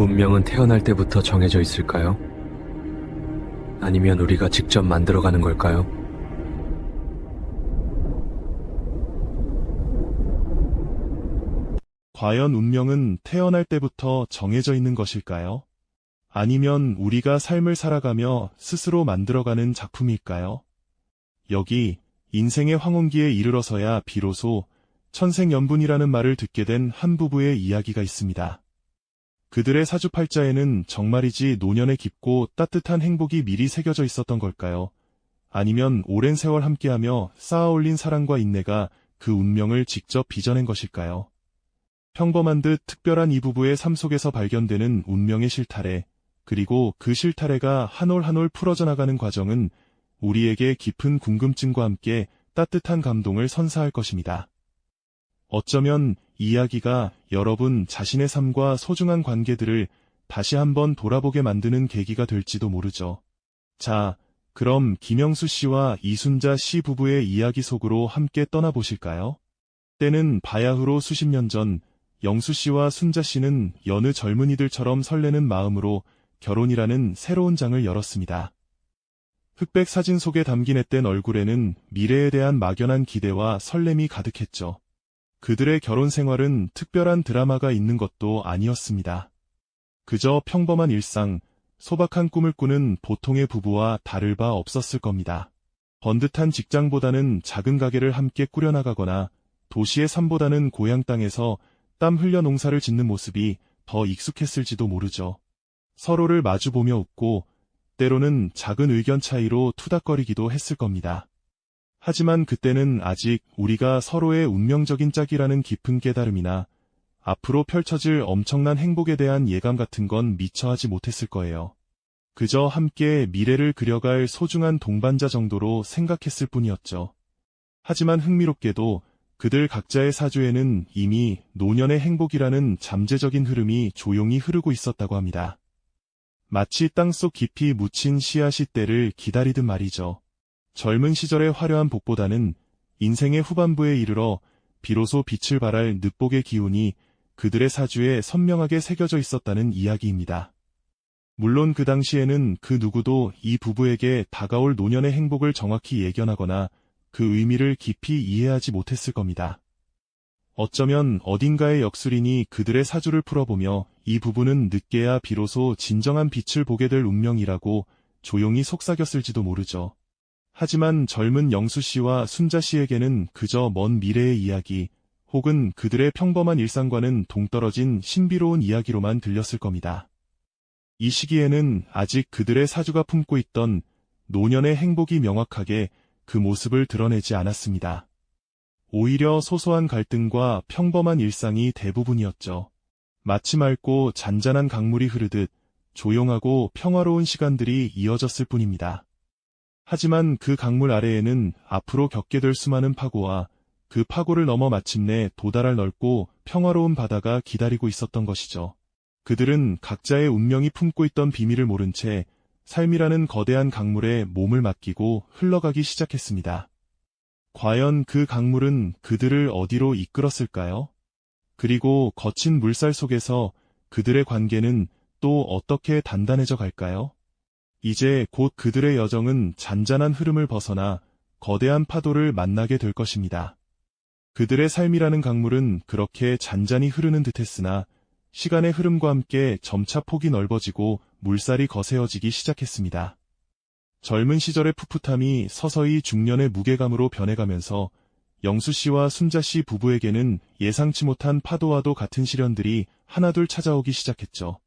운명은 태어날 때부터 정해져 있을까요? 아니면 우리가 직접 만들어가는 걸까요? 과연 운명은 태어날 때부터 정해져 있는 것일까요? 아니면 우리가 삶을 살아가며 스스로 만들어가는 작품일까요? 여기 인생의 황혼기에 이르러서야 비로소 천생연분이라는 말을 듣게 된 한 부부의 이야기가 있습니다. 그들의 사주팔자에는 정말이지 노년의 깊고 따뜻한 행복이 미리 새겨져 있었던 걸까요? 아니면 오랜 세월 함께하며 쌓아올린 사랑과 인내가 그 운명을 직접 빚어낸 것일까요? 평범한 듯 특별한 이 부부의 삶 속에서 발견되는 운명의 실타래, 그리고 그 실타래가 한 올 한 올 풀어져 나가는 과정은 우리에게 깊은 궁금증과 함께 따뜻한 감동을 선사할 것입니다. 어쩌면 이 이야기가 여러분 자신의 삶과 소중한 관계들을 다시 한번 돌아보게 만드는 계기가 될지도 모르죠. 자, 그럼 김영수 씨와 이순자 씨 부부의 이야기 속으로 함께 떠나보실까요? 때는 바야흐로 수십 년 전, 영수 씨와 순자 씨는 여느 젊은이들처럼 설레는 마음으로 결혼이라는 새로운 장을 열었습니다. 흑백 사진 속에 담긴 앳된 얼굴에는 미래에 대한 막연한 기대와 설렘이 가득했죠. 그들의 결혼 생활은 특별한 드라마가 있는 것도 아니었습니다. 그저 평범한 일상, 소박한 꿈을 꾸는 보통의 부부와 다를 바 없었을 겁니다. 번듯한 직장보다는 작은 가게를 함께 꾸려나가거나 도시의 삶보다는 고향 땅에서 땀 흘려 농사를 짓는 모습이 더 익숙했을지도 모르죠. 서로를 마주보며 웃고 때로는 작은 의견 차이로 투닥거리기도 했을 겁니다. 하지만 그때는 아직 우리가 서로의 운명적인 짝이라는 깊은 깨달음이나 앞으로 펼쳐질 엄청난 행복에 대한 예감 같은 건 미처 하지 못했을 거예요. 그저 함께 미래를 그려갈 소중한 동반자 정도로 생각했을 뿐이었죠. 하지만 흥미롭게도 그들 각자의 사주에는 이미 노년의 행복이라는 잠재적인 흐름이 조용히 흐르고 있었다고 합니다. 마치 땅속 깊이 묻힌 씨앗이 때를 기다리듯 말이죠. 젊은 시절의 화려한 복보다는 인생의 후반부에 이르러 비로소 빛을 발할 늦복의 기운이 그들의 사주에 선명하게 새겨져 있었다는 이야기입니다. 물론 그 당시에는 그 누구도 이 부부에게 다가올 노년의 행복을 정확히 예견하거나 그 의미를 깊이 이해하지 못했을 겁니다. 어쩌면 어딘가의 역술인이 그들의 사주를 풀어보며 이 부부는 늦게야 비로소 진정한 빛을 보게 될 운명이라고 조용히 속삭였을지도 모르죠. 하지만 젊은 영수 씨와 순자 씨에게는 그저 먼 미래의 이야기, 혹은 그들의 평범한 일상과는 동떨어진 신비로운 이야기로만 들렸을 겁니다. 이 시기에는 아직 그들의 사주가 품고 있던 노년의 행복이 명확하게 그 모습을 드러내지 않았습니다. 오히려 소소한 갈등과 평범한 일상이 대부분이었죠. 마치 맑고 잔잔한 강물이 흐르듯 조용하고 평화로운 시간들이 이어졌을 뿐입니다. 하지만 그 강물 아래에는 앞으로 겪게 될 수많은 파고와 그 파고를 넘어 마침내 도달할 넓고 평화로운 바다가 기다리고 있었던 것이죠. 그들은 각자의 운명이 품고 있던 비밀을 모른 채 삶이라는 거대한 강물에 몸을 맡기고 흘러가기 시작했습니다. 과연 그 강물은 그들을 어디로 이끌었을까요? 그리고 거친 물살 속에서 그들의 관계는 또 어떻게 단단해져 갈까요? 이제 곧 그들의 여정은 잔잔한 흐름을 벗어나 거대한 파도를 만나게 될 것입니다. 그들의 삶이라는 강물은 그렇게 잔잔히 흐르는 듯했으나 시간의 흐름과 함께 점차 폭이 넓어지고 물살이 거세어지기 시작했습니다. 젊은 시절의 풋풋함이 서서히 중년의 무게감으로 변해가면서 영수 씨와 순자 씨 부부에게는 예상치 못한 파도와도 같은 시련들이 하나둘 찾아오기 시작했죠.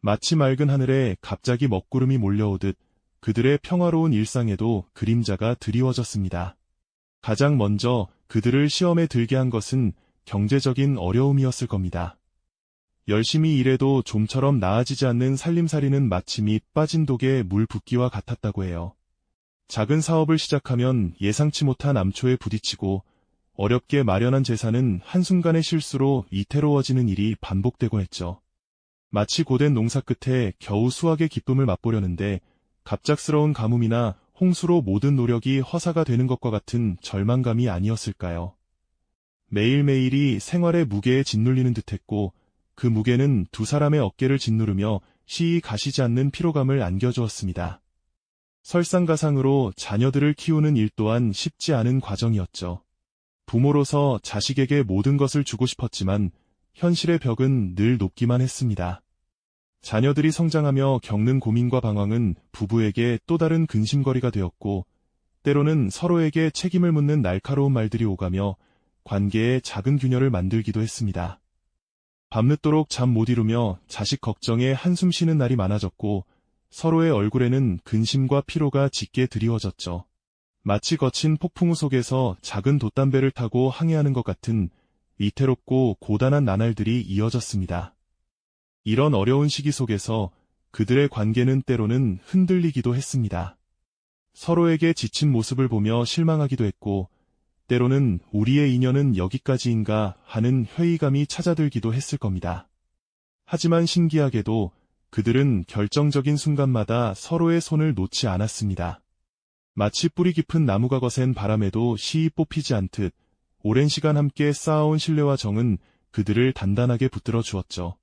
마치 맑은 하늘에 갑자기 먹구름이 몰려오듯 그들의 평화로운 일상에도 그림자가 드리워졌습니다. 가장 먼저 그들을 시험에 들게 한 것은 경제적인 어려움이었을 겁니다. 열심히 일해도 좀처럼 나아지지 않는 살림살이는 마치 밑 빠진 독에 물 붓기와 같았다고 해요. 작은 사업을 시작하면 예상치 못한 암초에 부딪히고 어렵게 마련한 재산은 한순간의 실수로 이태로워지는 일이 반복되고 했죠. 마치 고된 농사 끝에 겨우 수확의 기쁨을 맛보려는데 갑작스러운 가뭄이나 홍수로 모든 노력이 허사가 되는 것과 같은 절망감이 아니었을까요? 매일매일이 생활의 무게에 짓눌리는 듯했고 그 무게는 두 사람의 어깨를 짓누르며 쉬이 가시지 않는 피로감을 안겨주었습니다. 설상가상으로 자녀들을 키우는 일 또한 쉽지 않은 과정이었죠. 부모로서 자식에게 모든 것을 주고 싶었지만 현실의 벽은 늘 높기만 했습니다. 자녀들이 성장하며 겪는 고민과 방황은 부부에게 또 다른 근심거리가 되었고, 때로는 서로에게 책임을 묻는 날카로운 말들이 오가며 관계에 작은 균열을 만들기도 했습니다. 밤늦도록 잠 못 이루며 자식 걱정에 한숨 쉬는 날이 많아졌고, 서로의 얼굴에는 근심과 피로가 짙게 드리워졌죠. 마치 거친 폭풍우 속에서 작은 돛담배를 타고 항해하는 것 같은 위태롭고 고단한 나날들이 이어졌습니다. 이런 어려운 시기 속에서 그들의 관계는 때로는 흔들리기도 했습니다. 서로에게 지친 모습을 보며 실망하기도 했고, 때로는 우리의 인연은 여기까지인가 하는 회의감이 찾아들기도 했을 겁니다. 하지만 신기하게도 그들은 결정적인 순간마다 서로의 손을 놓지 않았습니다. 마치 뿌리 깊은 나무가 거센 바람에도 쉬이 뽑히지 않듯 오랜 시간 함께 쌓아온 신뢰와 정은 그들을 단단하게 붙들어 주었죠.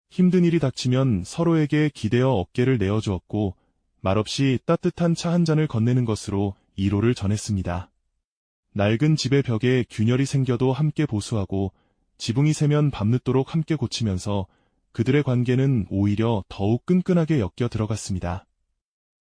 힘든 일이 닥치면 서로에게 기대어 어깨를 내어주었고, 말없이 따뜻한 차 한 잔을 건네는 것으로 위로를 전했습니다. 낡은 집의 벽에 균열이 생겨도 함께 보수하고, 지붕이 새면 밤늦도록 함께 고치면서 그들의 관계는 오히려 더욱 끈끈하게 엮여 들어갔습니다.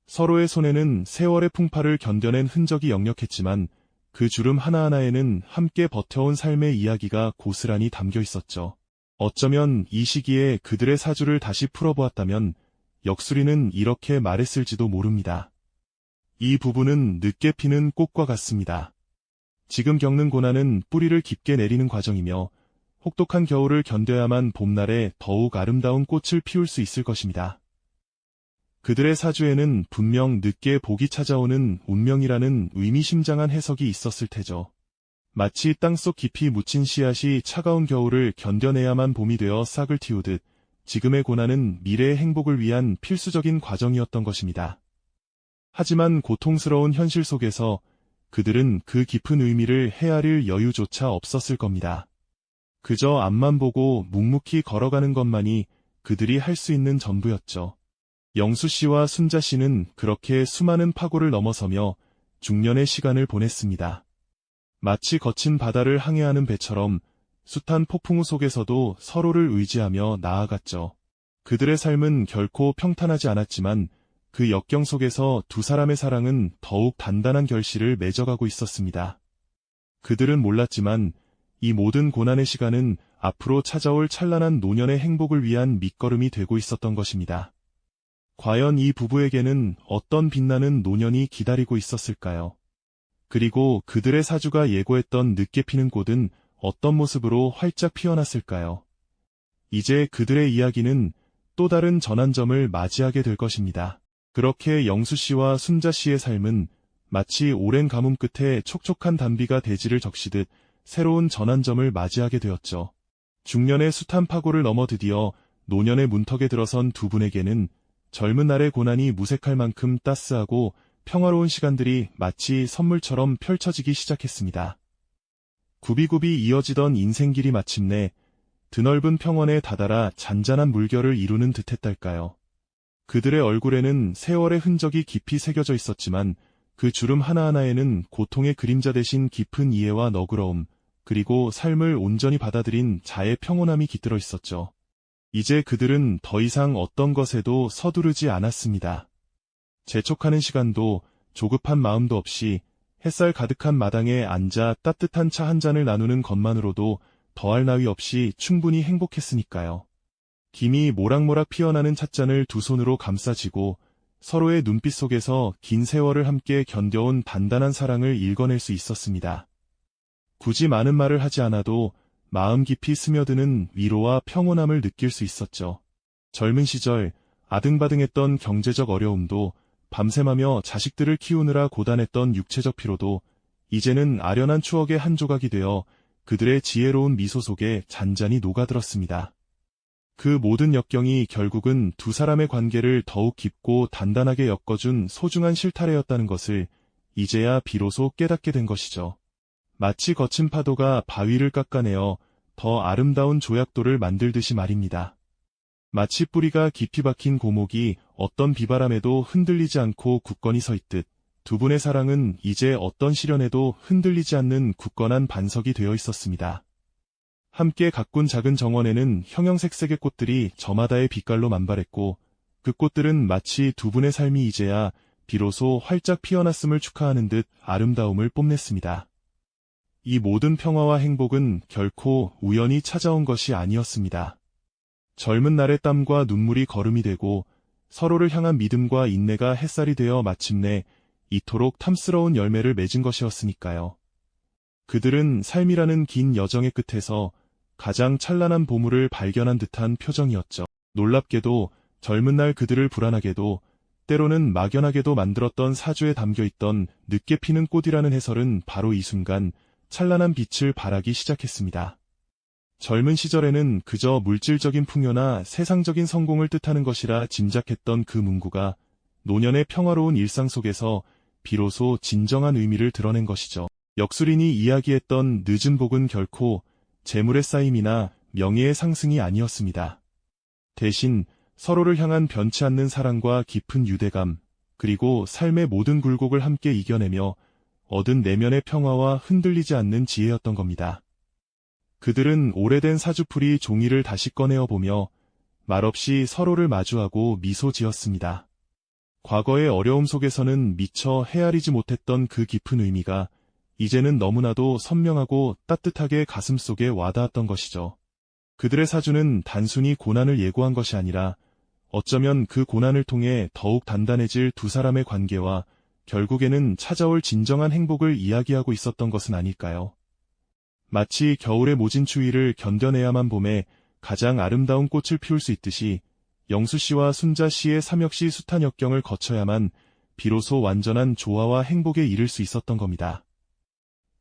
서로의 손에는 세월의 풍파를 견뎌낸 흔적이 역력했지만 그 주름 하나하나에는 함께 버텨온 삶의 이야기가 고스란히 담겨 있었죠. 어쩌면 이 시기에 그들의 사주를 다시 풀어보았다면 역술이는 이렇게 말했을지도 모릅니다. 이 부부는 늦게 피는 꽃과 같습니다. 지금 겪는 고난은 뿌리를 깊게 내리는 과정이며 혹독한 겨울을 견뎌야만 봄날에 더욱 아름다운 꽃을 피울 수 있을 것입니다. 그들의 사주에는 분명 늦게 복이 찾아오는 운명이라는 의미심장한 해석이 있었을 테죠. 마치 땅속 깊이 묻힌 씨앗이 차가운 겨울을 견뎌내야만 봄이 되어 싹을 틔우듯 지금의 고난은 미래의 행복을 위한 필수적인 과정이었던 것입니다. 하지만 고통스러운 현실 속에서 그들은 그 깊은 의미를 헤아릴 여유조차 없었을 겁니다. 그저 앞만 보고 묵묵히 걸어가는 것만이 그들이 할 수 있는 전부였죠. 영수 씨와 순자 씨는 그렇게 수많은 파고를 넘어서며 중년의 시간을 보냈습니다. 마치 거친 바다를 항해하는 배처럼 숱한 폭풍우 속에서도 서로를 의지하며 나아갔죠. 그들의 삶은 결코 평탄하지 않았지만 그 역경 속에서 두 사람의 사랑은 더욱 단단한 결실을 맺어가고 있었습니다. 그들은 몰랐지만 이 모든 고난의 시간은 앞으로 찾아올 찬란한 노년의 행복을 위한 밑거름이 되고 있었던 것입니다. 과연 이 부부에게는 어떤 빛나는 노년이 기다리고 있었을까요? 그리고 그들의 사주가 예고했던 늦게 피는 꽃은 어떤 모습으로 활짝 피어났을까요? 이제 그들의 이야기는 또 다른 전환점을 맞이하게 될 것입니다. 그렇게 영수 씨와 순자 씨의 삶은 마치 오랜 가뭄 끝에 촉촉한 단비가 대지를 적시듯 새로운 전환점을 맞이하게 되었죠. 중년의 숱한 파고를 넘어 드디어 노년의 문턱에 들어선 두 분에게는 젊은 날의 고난이 무색할 만큼 따스하고 평화로운 시간들이 마치 선물처럼 펼쳐지기 시작했습니다. 굽이굽이 이어지던 인생길이 마침내 드넓은 평원에 다다라 잔잔한 물결을 이루는 듯했달까요. 그들의 얼굴에는 세월의 흔적이 깊이 새겨져 있었지만 그 주름 하나하나에는 고통의 그림자 대신 깊은 이해와 너그러움, 그리고 삶을 온전히 받아들인 자의 평온함이 깃들어 있었죠. 이제 그들은 더 이상 어떤 것에도 서두르지 않았습니다. 재촉하는 시간도 조급한 마음도 없이 햇살 가득한 마당에 앉아 따뜻한 차 한 잔을 나누는 것만으로도 더할 나위 없이 충분히 행복했으니까요. 김이 모락모락 피어나는 찻잔을 두 손으로 감싸쥐고 서로의 눈빛 속에서 긴 세월을 함께 견뎌온 단단한 사랑을 읽어낼 수 있었습니다. 굳이 많은 말을 하지 않아도 마음 깊이 스며드는 위로와 평온함을 느낄 수 있었죠. 젊은 시절 아등바등했던 경제적 어려움도 밤샘하며 자식들을 키우느라 고단했던 육체적 피로도 이제는 아련한 추억의 한 조각이 되어 그들의 지혜로운 미소 속에 잔잔히 녹아들었습니다. 그 모든 역경이 결국은 두 사람의 관계를 더욱 깊고 단단하게 엮어준 소중한 실타래였다는 것을 이제야 비로소 깨닫게 된 것이죠. 마치 거친 파도가 바위를 깎아내어 더 아름다운 조약돌을 만들듯이 말입니다. 마치 뿌리가 깊이 박힌 고목이 어떤 비바람에도 흔들리지 않고 굳건히 서 있듯 두 분의 사랑은 이제 어떤 시련에도 흔들리지 않는 굳건한 반석이 되어 있었습니다. 함께 가꾼 작은 정원에는 형형색색의 꽃들이 저마다의 빛깔로 만발했고 그 꽃들은 마치 두 분의 삶이 이제야 비로소 활짝 피어났음을 축하하는 듯 아름다움을 뽐냈습니다. 이 모든 평화와 행복은 결코 우연히 찾아온 것이 아니었습니다. 젊은 날의 땀과 눈물이 거름이 되고 서로를 향한 믿음과 인내가 햇살이 되어 마침내 이토록 탐스러운 열매를 맺은 것이었으니까요. 그들은 삶이라는 긴 여정의 끝에서 가장 찬란한 보물을 발견한 듯한 표정이었죠. 놀랍게도 젊은 날 그들을 불안하게도 때로는 막연하게도 만들었던 사주에 담겨있던 늦게 피는 꽃이라는 해설은 바로 이 순간 찬란한 빛을 발하기 시작했습니다. 젊은 시절에는 그저 물질적인 풍요나 세상적인 성공을 뜻하는 것이라 짐작했던 그 문구가 노년의 평화로운 일상 속에서 비로소 진정한 의미를 드러낸 것이죠. 역술인이 이야기했던 늦은 복은 결코 재물의 쌓임이나 명예의 상승이 아니었습니다. 대신 서로를 향한 변치 않는 사랑과 깊은 유대감, 그리고 삶의 모든 굴곡을 함께 이겨내며 얻은 내면의 평화와 흔들리지 않는 지혜였던 겁니다. 그들은 오래된 사주풀이 종이를 다시 꺼내어 보며 말없이 서로를 마주하고 미소 지었습니다. 과거의 어려움 속에서는 미처 헤아리지 못했던 그 깊은 의미가 이제는 너무나도 선명하고 따뜻하게 가슴속에 와닿았던 것이죠. 그들의 사주는 단순히 고난을 예고한 것이 아니라 어쩌면 그 고난을 통해 더욱 단단해질 두 사람의 관계와 결국에는 찾아올 진정한 행복을 이야기하고 있었던 것은 아닐까요? 마치 겨울의 모진 추위를 견뎌내야만 봄에 가장 아름다운 꽃을 피울 수 있듯이 영수 씨와 순자 씨의 삼역시 숱한 역경을 거쳐야만 비로소 완전한 조화와 행복에 이를 수 있었던 겁니다.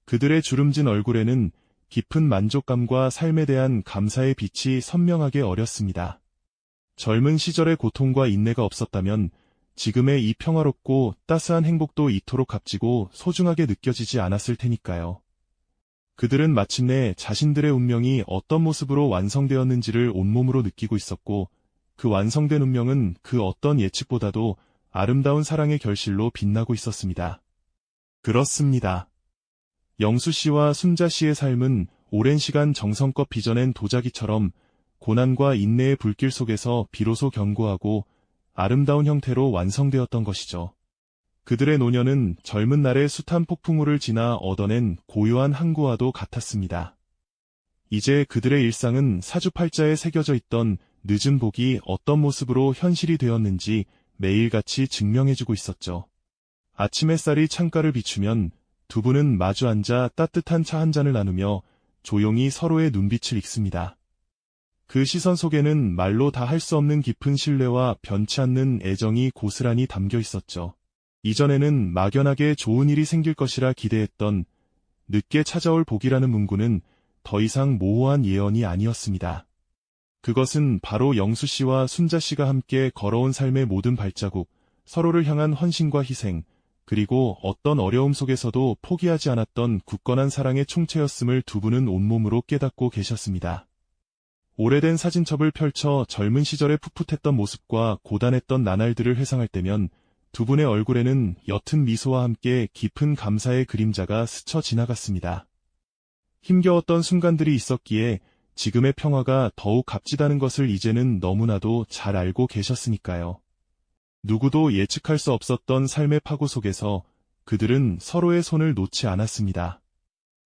그들의 주름진 얼굴에는 깊은 만족감과 삶에 대한 감사의 빛이 선명하게 어렸습니다. 젊은 시절의 고통과 인내가 없었다면 지금의 이 평화롭고 따스한 행복도 이토록 값지고 소중하게 느껴지지 않았을 테니까요. 그들은 마침내 자신들의 운명이 어떤 모습으로 완성되었는지를 온몸으로 느끼고 있었고 그 완성된 운명은 그 어떤 예측보다도 아름다운 사랑의 결실로 빛나고 있었습니다. 그렇습니다. 영수 씨와 순자 씨의 삶은 오랜 시간 정성껏 빚어낸 도자기처럼 고난과 인내의 불길 속에서 비로소 견고하고 아름다운 형태로 완성되었던 것이죠. 그들의 노년은 젊은 날의 숱한 폭풍우를 지나 얻어낸 고요한 항구와도 같았습니다. 이제 그들의 일상은 사주팔자에 새겨져 있던 늦은 복이 어떤 모습으로 현실이 되었는지 매일같이 증명해주고 있었죠. 아침 햇살이 창가를 비추면 두 분은 마주 앉아 따뜻한 차 한 잔을 나누며 조용히 서로의 눈빛을 읽습니다. 그 시선 속에는 말로 다 할 수 없는 깊은 신뢰와 변치 않는 애정이 고스란히 담겨 있었죠. 이전에는 막연하게 좋은 일이 생길 것이라 기대했던 늦게 찾아올 복이라는 문구는 더 이상 모호한 예언이 아니었습니다. 그것은 바로 영수 씨와 순자 씨가 함께 걸어온 삶의 모든 발자국, 서로를 향한 헌신과 희생, 그리고 어떤 어려움 속에서도 포기하지 않았던 굳건한 사랑의 총체였음을 두 분은 온몸으로 깨닫고 계셨습니다. 오래된 사진첩을 펼쳐 젊은 시절의 풋풋했던 모습과 고단했던 나날들을 회상할 때면 두 분의 얼굴에는 옅은 미소와 함께 깊은 감사의 그림자가 스쳐 지나갔습니다. 힘겨웠던 순간들이 있었기에 지금의 평화가 더욱 값지다는 것을 이제는 너무나도 잘 알고 계셨으니까요. 누구도 예측할 수 없었던 삶의 파고 속에서 그들은 서로의 손을 놓지 않았습니다.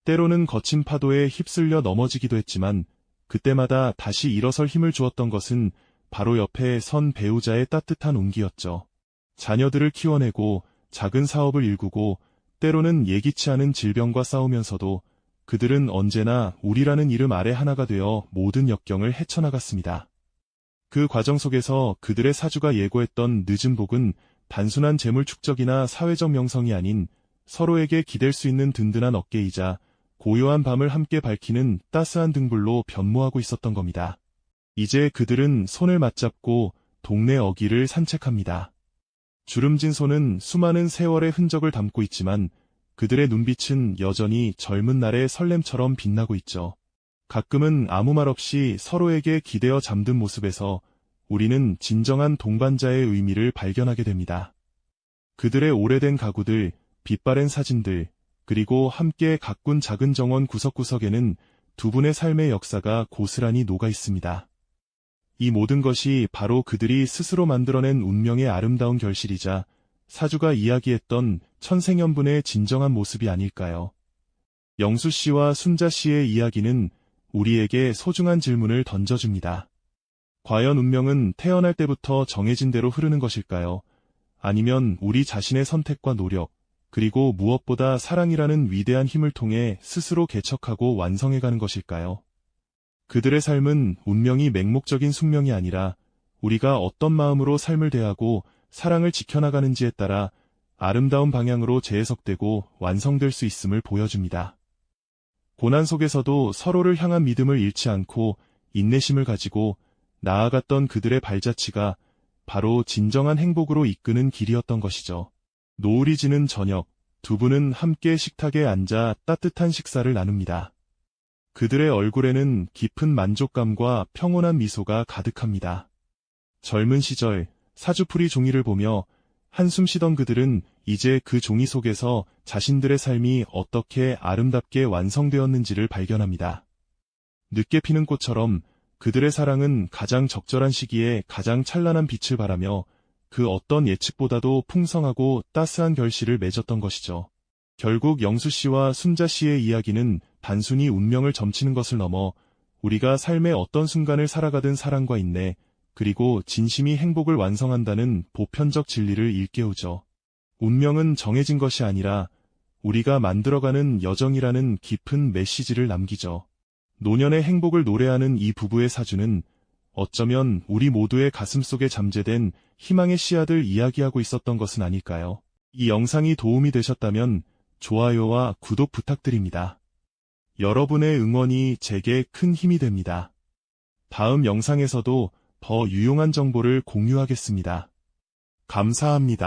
때로는 거친 파도에 휩쓸려 넘어지기도 했지만 그때마다 다시 일어설 힘을 주었던 것은 바로 옆에 선 배우자의 따뜻한 온기였죠. 자녀들을 키워내고 작은 사업을 일구고 때로는 예기치 않은 질병과 싸우면서도 그들은 언제나 우리라는 이름 아래 하나가 되어 모든 역경을 헤쳐나갔습니다. 그 과정 속에서 그들의 사주가 예고했던 늦은 복은 단순한 재물 축적이나 사회적 명성이 아닌 서로에게 기댈 수 있는 든든한 어깨이자 고요한 밤을 함께 밝히는 따스한 등불로 변모하고 있었던 겁니다. 이제 그들은 손을 맞잡고 동네 어귀를 산책합니다. 주름진 손은 수많은 세월의 흔적을 담고 있지만 그들의 눈빛은 여전히 젊은 날의 설렘처럼 빛나고 있죠. 가끔은 아무 말 없이 서로에게 기대어 잠든 모습에서 우리는 진정한 동반자의 의미를 발견하게 됩니다. 그들의 오래된 가구들, 빛바랜 사진들, 그리고 함께 가꾼 작은 정원 구석구석에는 두 분의 삶의 역사가 고스란히 녹아 있습니다. 이 모든 것이 바로 그들이 스스로 만들어낸 운명의 아름다운 결실이자 사주가 이야기했던 천생연분의 진정한 모습이 아닐까요? 영수 씨와 순자 씨의 이야기는 우리에게 소중한 질문을 던져줍니다. 과연 운명은 태어날 때부터 정해진 대로 흐르는 것일까요? 아니면 우리 자신의 선택과 노력, 그리고 무엇보다 사랑이라는 위대한 힘을 통해 스스로 개척하고 완성해가는 것일까요? 그들의 삶은 운명이 맹목적인 숙명이 아니라 우리가 어떤 마음으로 삶을 대하고 사랑을 지켜나가는지에 따라 아름다운 방향으로 재해석되고 완성될 수 있음을 보여줍니다. 고난 속에서도 서로를 향한 믿음을 잃지 않고 인내심을 가지고 나아갔던 그들의 발자취가 바로 진정한 행복으로 이끄는 길이었던 것이죠. 노을이 지는 저녁, 두 분은 함께 식탁에 앉아 따뜻한 식사를 나눕니다. 그들의 얼굴에는 깊은 만족감과 평온한 미소가 가득합니다. 젊은 시절 사주풀이 종이를 보며 한숨 쉬던 그들은 이제 그 종이 속에서 자신들의 삶이 어떻게 아름답게 완성되었는지를 발견합니다. 늦게 피는 꽃처럼 그들의 사랑은 가장 적절한 시기에 가장 찬란한 빛을 발하며 그 어떤 예측보다도 풍성하고 따스한 결실을 맺었던 것이죠. 결국 영수 씨와 순자 씨의 이야기는 단순히 운명을 점치는 것을 넘어 우리가 삶의 어떤 순간을 살아가든 사랑과 인내, 그리고 진심이 행복을 완성한다는 보편적 진리를 일깨우죠. 운명은 정해진 것이 아니라 우리가 만들어가는 여정이라는 깊은 메시지를 남기죠. 노년의 행복을 노래하는 이 부부의 사주는 어쩌면 우리 모두의 가슴속에 잠재된 희망의 씨앗을 이야기하고 있었던 것은 아닐까요? 이 영상이 도움이 되셨다면 좋아요와 구독 부탁드립니다. 여러분의 응원이 제게 큰 힘이 됩니다. 다음 영상에서도 더 유용한 정보를 공유하겠습니다. 감사합니다.